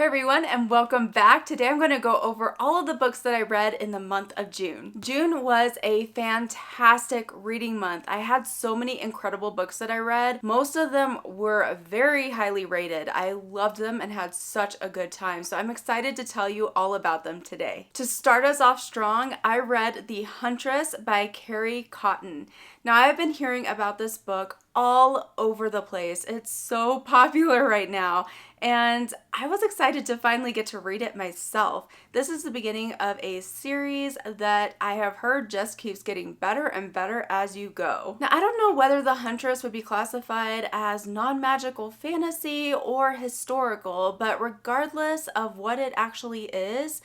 Hey everyone, and welcome back. Today I'm going to go over all of the books that I read in the month of June. June was a fantastic reading month. I had so many incredible books that I read. Most of them were very highly rated. I loved them and had such a good time, so I'm excited to tell you all about them today. To start us off strong, I read The Huntress by Carrie Cotten. Now, I've been hearing about this book all over the place. It's so popular right now, and I was excited to finally get to read it myself. This is the beginning of a series that I have heard just keeps getting better and better as you go. Now, I don't know whether The Huntress would be classified as non-magical fantasy or historical, but regardless of what it actually is,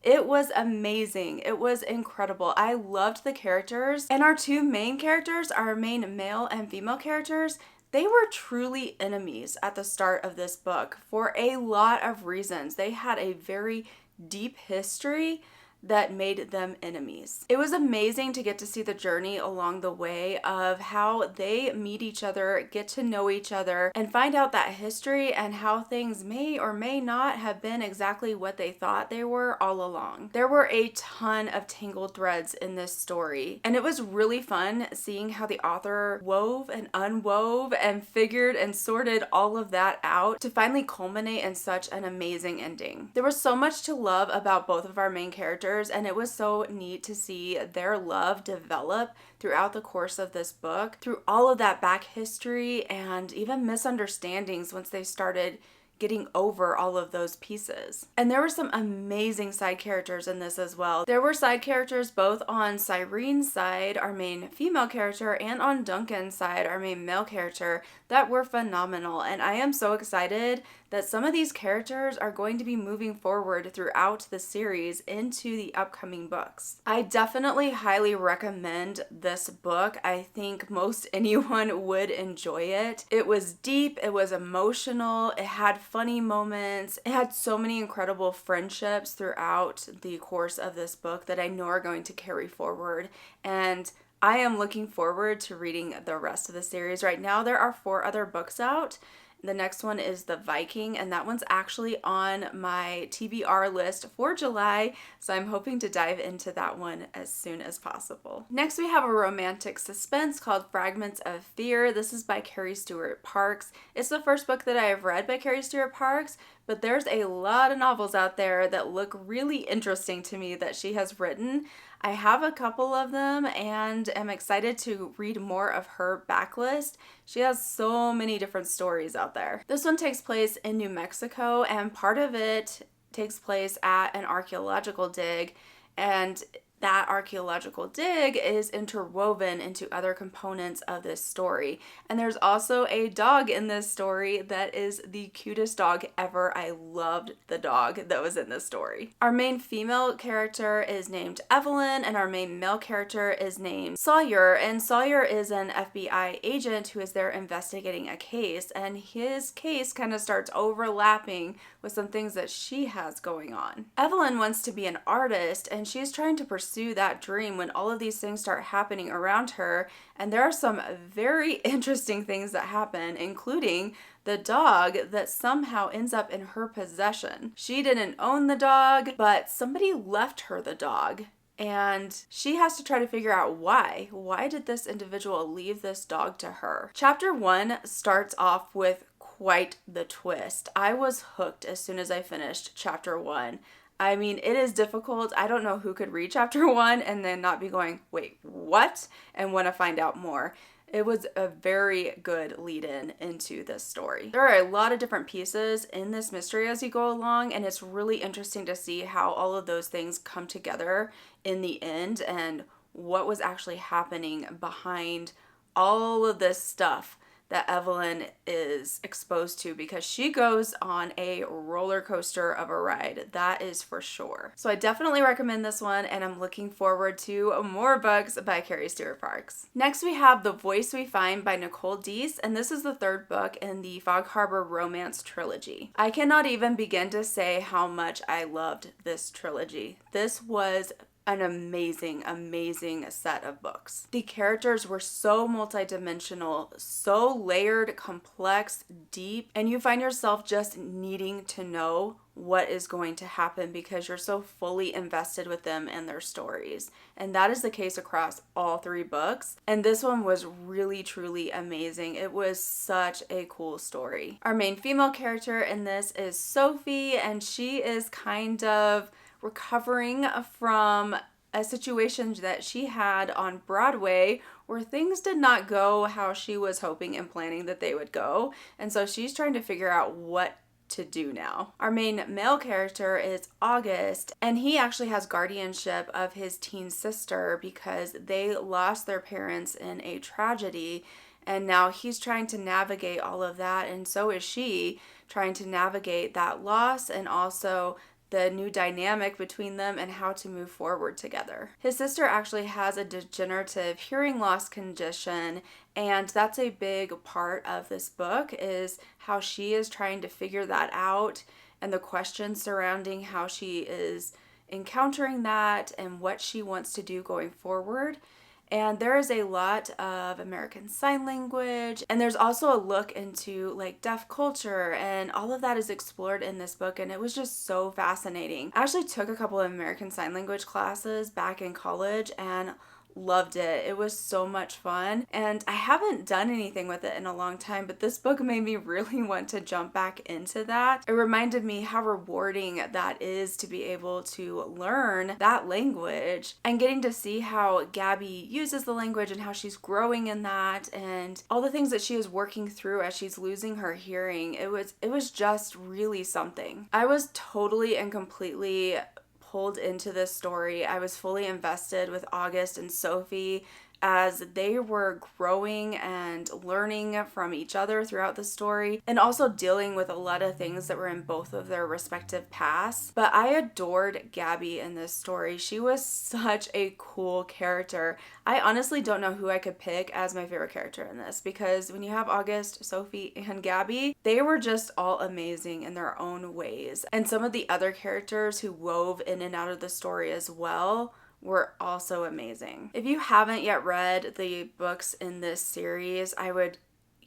it was amazing. It was incredible. I loved the characters, and our two main characters, our main male and female characters, they were truly enemies at the start of this book for a lot of reasons. They had a very deep history that made them enemies. It was amazing to get to see the journey along the way of how they meet each other, get to know each other, and find out that history and how things may or may not have been exactly what they thought they were all along. There were a ton of tangled threads in this story, and it was really fun seeing how the author wove and unwove and figured and sorted all of that out to finally culminate in such an amazing ending. There was so much to love about both of our main characters, and it was so neat to see their love develop throughout the course of this book, through all of that back history and even misunderstandings once they started getting over all of those pieces. And there were some amazing side characters in this as well. There were side characters both on Cyrene's side, our main female character, and on Duncan's side, our main male character, that were phenomenal. And I am so excited that some of these characters are going to be moving forward throughout the series into the upcoming books. I definitely highly recommend this book. I think most anyone would enjoy it. It was deep, it was emotional, it had funny moments, it had so many incredible friendships throughout the course of this book that I know are going to carry forward, and I am looking forward to reading the rest of the series. Right now there are 4 other books out. The next one is The Viking, and that one's actually on my TBR list for July, so I'm hoping to dive into that one as soon as possible. Next, we have a romantic suspense called Fragments of Fear. This is by Carrie Stuart Parks. It's the first book that I have read by Carrie Stuart Parks, but there's a lot of novels out there that look really interesting to me that she has written. I have a couple of them and am excited to read more of her backlist. She has so many different stories out there. This one takes place in New Mexico, and part of it takes place at an archaeological dig, and that archaeological dig is interwoven into other components of this story. And there's also a dog in this story that is the cutest dog ever. I loved the dog that was in this story. Our main female character is named Evelyn, and our main male character is named Sawyer. And Sawyer is an FBI agent who is there investigating a case, and his case kind of starts overlapping with some things that she has going on. Evelyn wants to be an artist, and she's trying to pursue that dream when all of these things start happening around her, and there are some very interesting things that happen, including the dog that somehow ends up in her possession. She didn't own the dog, but somebody left her the dog, and she has to try to figure out why. Why did this individual leave this dog to her? Chapter 1 starts off with quite the twist. I was hooked as soon as I finished chapter 1. I mean, it is difficult. I don't know who could read chapter 1 and then not be going, wait, what? And want to find out more. It was a very good lead-in into this story. There are a lot of different pieces in this mystery as you go along, and it's really interesting to see how all of those things come together in the end and what was actually happening behind all of this stuff that Evelyn is exposed to, because she goes on a roller coaster of a ride, that is for sure. So I definitely recommend this one, and I'm looking forward to more books by Carrie Stuart Parks. Next, we have The Voice We Find by Nicole Deese, and this is the 3rd book in the Fog Harbor romance trilogy. I cannot even begin to say how much I loved this trilogy. This was an amazing, amazing set of books. The characters were so multidimensional, so layered, complex, deep, and you find yourself just needing to know what is going to happen because you're so fully invested with them and their stories. And that is the case across all 3 books. And this one was really, truly amazing. It was such a cool story. Our main female character in this is Sophie, and she is kind of recovering from a situation that she had on Broadway where things did not go how she was hoping and planning that they would go. And so she's trying to figure out what to do now. Our main male character is August, and he actually has guardianship of his teen sister because they lost their parents in a tragedy, and now he's trying to navigate all of that, and so is she trying to navigate that loss and also the new dynamic between them and how to move forward together. His sister actually has a degenerative hearing loss condition, and that's a big part of this book is how she is trying to figure that out and the questions surrounding how she is encountering that and what she wants to do going forward. And there is a lot of American Sign Language, and there's also a look into like deaf culture, and all of that is explored in this book, and it was just so fascinating. I actually took a couple of American Sign Language classes back in college and loved it. It was so much fun, and I haven't done anything with it in a long time, but this book made me really want to jump back into that. It reminded me how rewarding that is to be able to learn that language and getting to see how Gabby uses the language and how she's growing in that and all the things that she is working through as she's losing her hearing. It was just really something. I was totally and completely pulled into this story. I was fully invested with August and Sophie as they were growing and learning from each other throughout the story and also dealing with a lot of things that were in both of their respective pasts. But I adored Gabby in this story. She was such a cool character. I honestly don't know who I could pick as my favorite character in this because when you have August, Sophie, and Gabby, they were just all amazing in their own ways. And some of the other characters who wove in and out of the story as well were also amazing. If you haven't yet read the books in this series, I would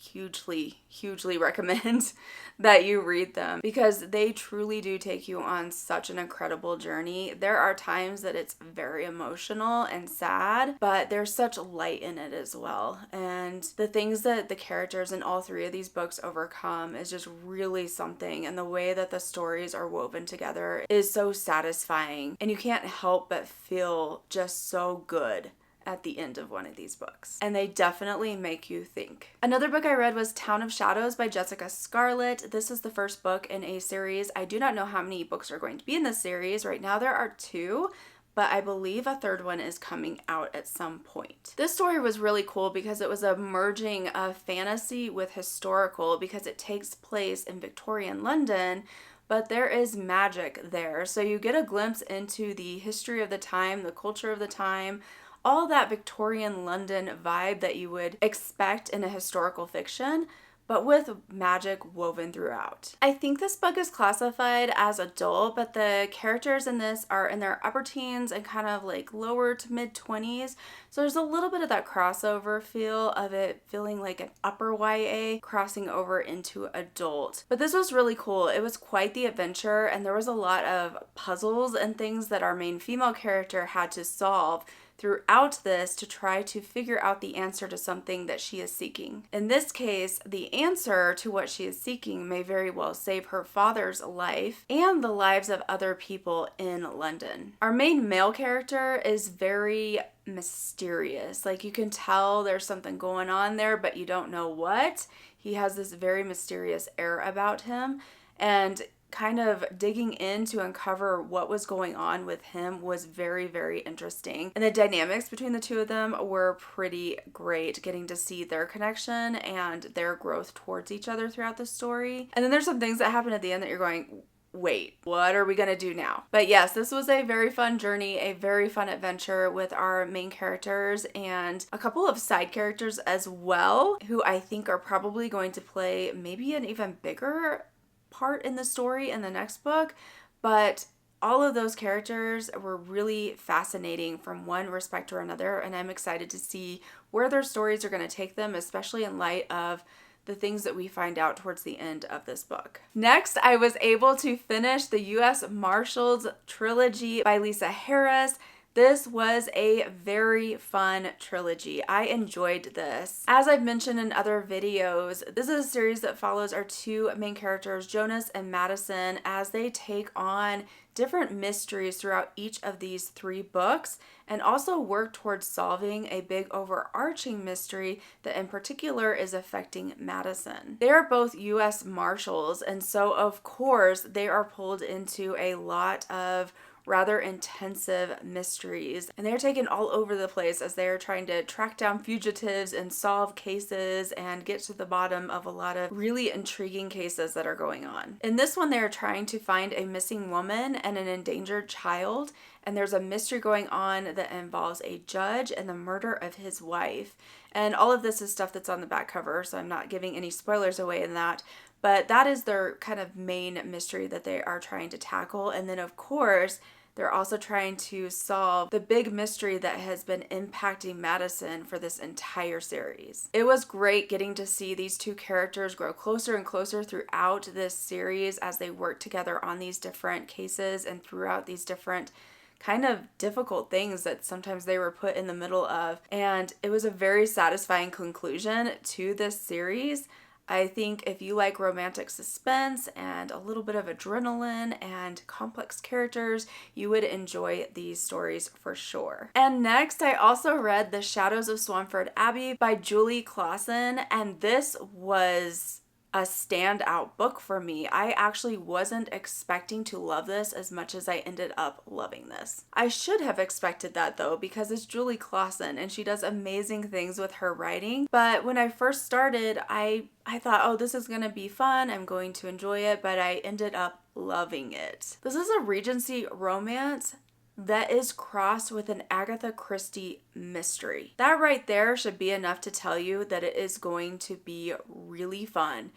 hugely recommend that you read them because they truly do take you on such an incredible journey. There are times that it's very emotional and sad, but there's such light in it as well. And the things that the characters in all 3 of these books overcome is just really something. And the way that the stories are woven together is so satisfying. And you can't help but feel just so good at the end of one of these books. And they definitely make you think. Another book I read was Town of Shadows by Jessica Scarlett. This is the first book in a series. I do not know how many books are going to be in this series. Right now there are 2, but I believe a 3rd one is coming out at some point. This story was really cool because it was a merging of fantasy with historical because it takes place in Victorian London, but there is magic there. So you get a glimpse into the history of the time, the culture of the time, all that Victorian London vibe that you would expect in a historical fiction, but with magic woven throughout. I think this book is classified as adult, but the characters in this are in their upper teens and kind of like lower to mid-20s. So there's a little bit of that crossover feel of it feeling like an upper YA crossing over into adult. But this was really cool. It was quite the adventure, and there was a lot of puzzles and things that our main female character had to solve throughout this to try to figure out the answer to something that she is seeking. In this case, the answer to what she is seeking may very well save her father's life and the lives of other people in London. Our main male character is very mysterious. Like you can tell there's something going on there, but you don't know what. He has this very mysterious air about him, and kind of digging in to uncover what was going on with him was very interesting. And the dynamics between the 2 of them were pretty great, getting to see their connection and their growth towards each other throughout the story. And then there's some things that happen at the end that you're going, wait, what are we gonna do now? But yes, this was a very fun journey, a very fun adventure with our main characters and a couple of side characters as well, who I think are probably going to play maybe an even bigger part in the story in the next book, but all of those characters were really fascinating from one respect or another, and I'm excited to see where their stories are going to take them, especially in light of the things that we find out towards the end of this book. Next, I was able to finish the U.S. Marshals trilogy by Lisa Harris. This was a very fun trilogy. I enjoyed this. As I've mentioned in other videos, this is a series that follows our two main characters, Jonas and Madison, as they take on different mysteries throughout each of these 3 books, and also work towards solving a big overarching mystery that in particular is affecting Madison. They are both U.S. Marshals, and so of course they are pulled into a lot of rather intensive mysteries, and they're taken all over the place as they are trying to track down fugitives and solve cases and get to the bottom of a lot of really intriguing cases that are going on. In this one, they are trying to find a missing woman and an endangered child, and there's a mystery going on that involves a judge and the murder of his wife. And all of this is stuff that's on the back cover, so I'm not giving any spoilers away in that. But that is their kind of main mystery that they are trying to tackle. And then, of course, they're also trying to solve the big mystery that has been impacting Madison for this entire series. It was great getting to see these two characters grow closer and closer throughout this series as they work together on these different cases and throughout these different kind of difficult things that sometimes they were put in the middle of. And it was a very satisfying conclusion to this series. I think if you like romantic suspense and a little bit of adrenaline and complex characters, you would enjoy these stories for sure. And next, I also read The Shadows of Swanford Abbey by Julie Klassen, and this was a standout book for me. I actually wasn't expecting to love this as much as I ended up loving this. I should have expected that though, because it's Julie Klassen and she does amazing things with her writing. But when I first started, I thought, oh, this is gonna be fun, I'm going to enjoy it, but I ended up loving it. This is a Regency romance that is crossed with an Agatha Christie mystery. That right there should be enough to tell you that it is going to be really fun.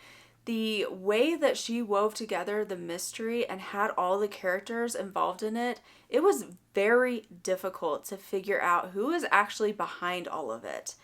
The way that she wove together the mystery and had all the characters involved in it, it was very difficult to figure out who is actually behind all of it.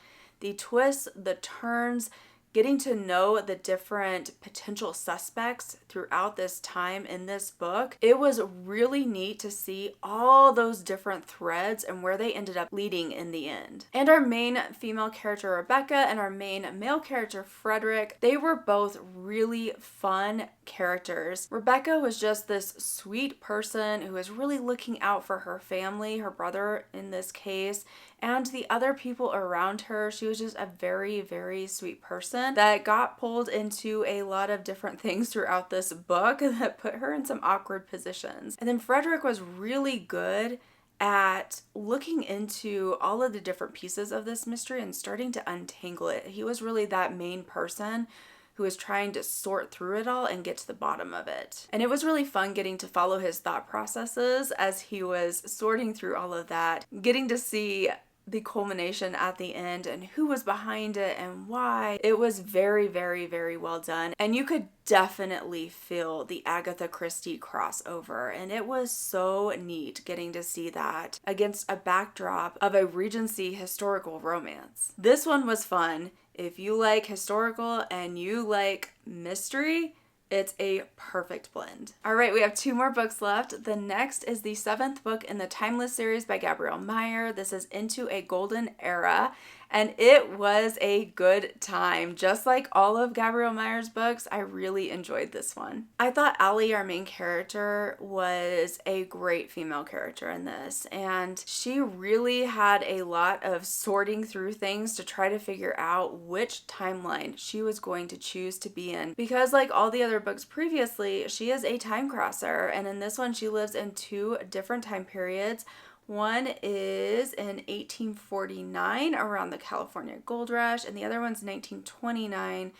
The twists, the turns, getting to know the different potential suspects throughout this time in this book, it was really neat to see all those different threads and where they ended up leading in the end. And our main female character, Rebecca, and our main male character, Frederick, they were both really fun characters. Rebecca was just this sweet person who was really looking out for her family, her brother in this case, and the other people around her. She was just a very, very sweet person that got pulled into a lot of different things throughout this book that put her in some awkward positions. And then Frederick was really good at looking into all of the different pieces of this mystery and starting to untangle it. He was really that main person who was trying to sort through it all and get to the bottom of it. And it was really fun getting to follow his thought processes as he was sorting through all of that, getting to see the culmination at the end and who was behind it and why. It was very, very, very well done. And you could definitely feel the Agatha Christie crossover. And it was so neat getting to see that against a backdrop of a Regency historical romance. This one was fun. If you like historical and you like mystery, it's a perfect blend. All right, we have 2 more books left. The next is the 7th book in the Timeless series by Gabrielle Meyer. This is Into a Golden Era, and it was a good time. Just like all of Gabrielle Meyer's books, I really enjoyed this one. I thought Allie, our main character, was a great female character in this, and she really had a lot of sorting through things to try to figure out which timeline she was going to choose to be in. Because like all the other books previously, she is a time crosser, and in this one she lives in 2 different time periods. One is in 1849 around the California Gold Rush, and the other one's 1929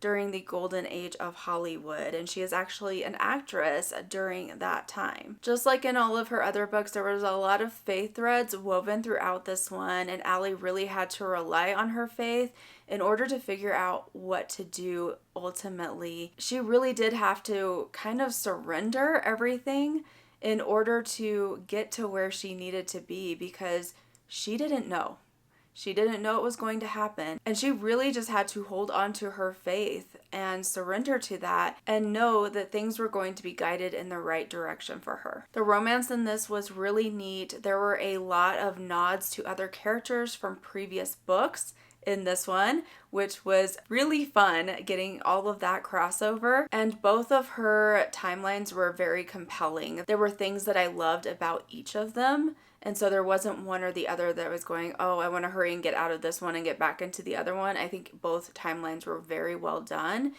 during the golden age of Hollywood, and she is actually an actress during that time. Just like in all of her other books, there was a lot of faith threads woven throughout this one, and Allie really had to rely on her faith in order to figure out what to do ultimately. She really did have to kind of surrender everything in order to get to where she needed to be, because she didn't know. She didn't know it was going to happen. And she really just had to hold on to her faith and surrender to that and know that things were going to be guided in the right direction for her. The romance in this was really neat. There were a lot of nods to other characters from previous books in this one, which was really fun getting all of that crossover. And both of her timelines were very compelling. There were things that I loved about each of them. And so there wasn't one or the other that was going, oh, I want to hurry and get out of this one and get back into the other one. I think both timelines were very well done.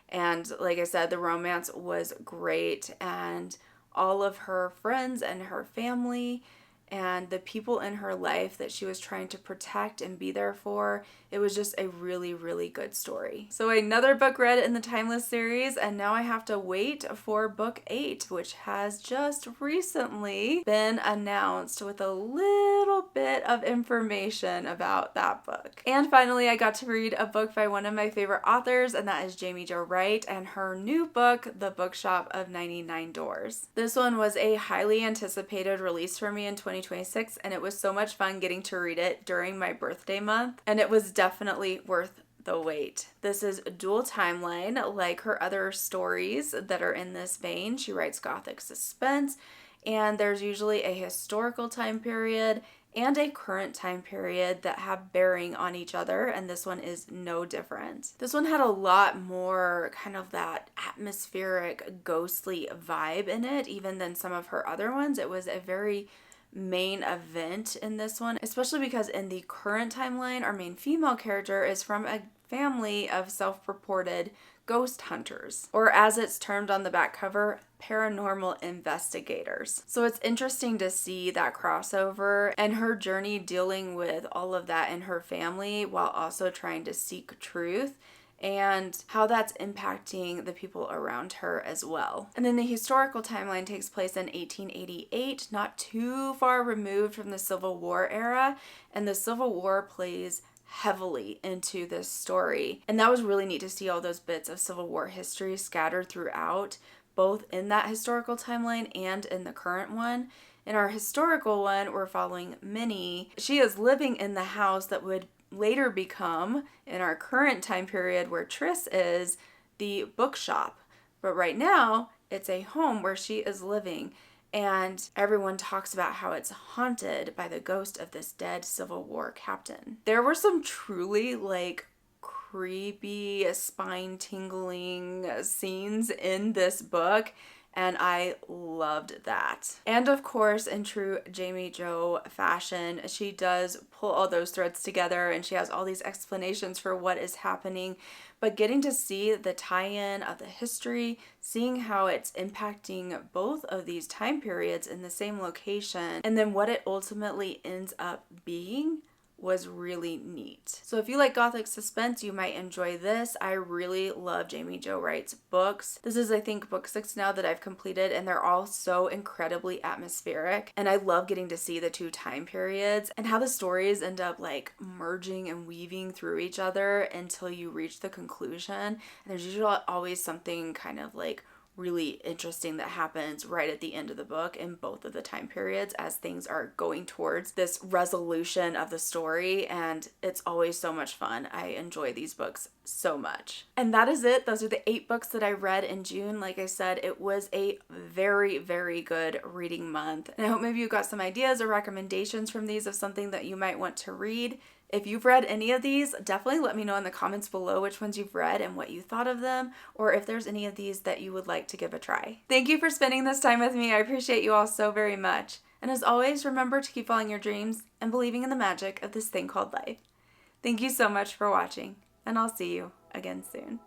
And like I said, the romance was great. And all of her friends and her family and the people in her life that she was trying to protect and be there for, it was just a really, really good story. So another book read in the Timeless series, and now I have to wait for book 8, which has just recently been announced with a little bit of information about that book. And finally, I got to read a book by one of my favorite authors, and that is Jaime Jo Wright and her new book, The Bookshop of 99 Doors. This one was a highly anticipated release for me in 2026, and it was so much fun getting to read it during my birthday month, and it was definitely worth the wait. This is a dual timeline like her other stories that are in this vein. She writes gothic suspense, and there's usually a historical time period and a current time period that have bearing on each other, and this one is no different. This one had a lot more kind of that atmospheric, ghostly vibe in it, even than some of her other ones. It was a very main event in this one, especially because in the current timeline, our main female character is from a family of self-purported ghost hunters, or as it's termed on the back cover, paranormal investigators. So it's interesting to see that crossover and her journey dealing with all of that in her family while also trying to seek truth, and how that's impacting the people around her as well. And then the historical timeline takes place in 1888, not too far removed from the Civil War era, and the Civil War plays heavily into this story. And that was really neat to see all those bits of Civil War history scattered throughout, both in that historical timeline and in the current one. In our historical one, we're following Minnie. She is living in the house that would later become, in our current time period where Triss is, the bookshop. But right now, it's a home where she is living, and everyone talks about how it's haunted by the ghost of this dead Civil War captain. There were some truly creepy, spine-tingling scenes in this book, and I loved that. And of course, in true Jaime Jo fashion, she does pull all those threads together, and she has all these explanations for what is happening. But getting to see the tie-in of the history, seeing how it's impacting both of these time periods in the same location, and then what it ultimately ends up being, was really neat. So if you like gothic suspense, you might enjoy this. I really love Jaime Jo Wright's books. This is, I think, book 6 now that I've completed, and they're all so incredibly atmospheric. And I love getting to see the two time periods and how the stories end up merging and weaving through each other until you reach the conclusion. And there's usually always something kind of really interesting that happens right at the end of the book in both of the time periods as things are going towards this resolution of the story, and it's always so much fun. I enjoy these books so much. And that is it. Those are the 8 books that I read in June. Like I said, it was a very, very good reading month, and I hope maybe you got some ideas or recommendations from these of something that you might want to read. If you've read any of these, definitely let me know in the comments below which ones you've read and what you thought of them, or if there's any of these that you would like to give a try. Thank you for spending this time with me. I appreciate you all so very much. And as always, remember to keep following your dreams and believing in the magic of this thing called life. Thank you so much for watching, and I'll see you again soon.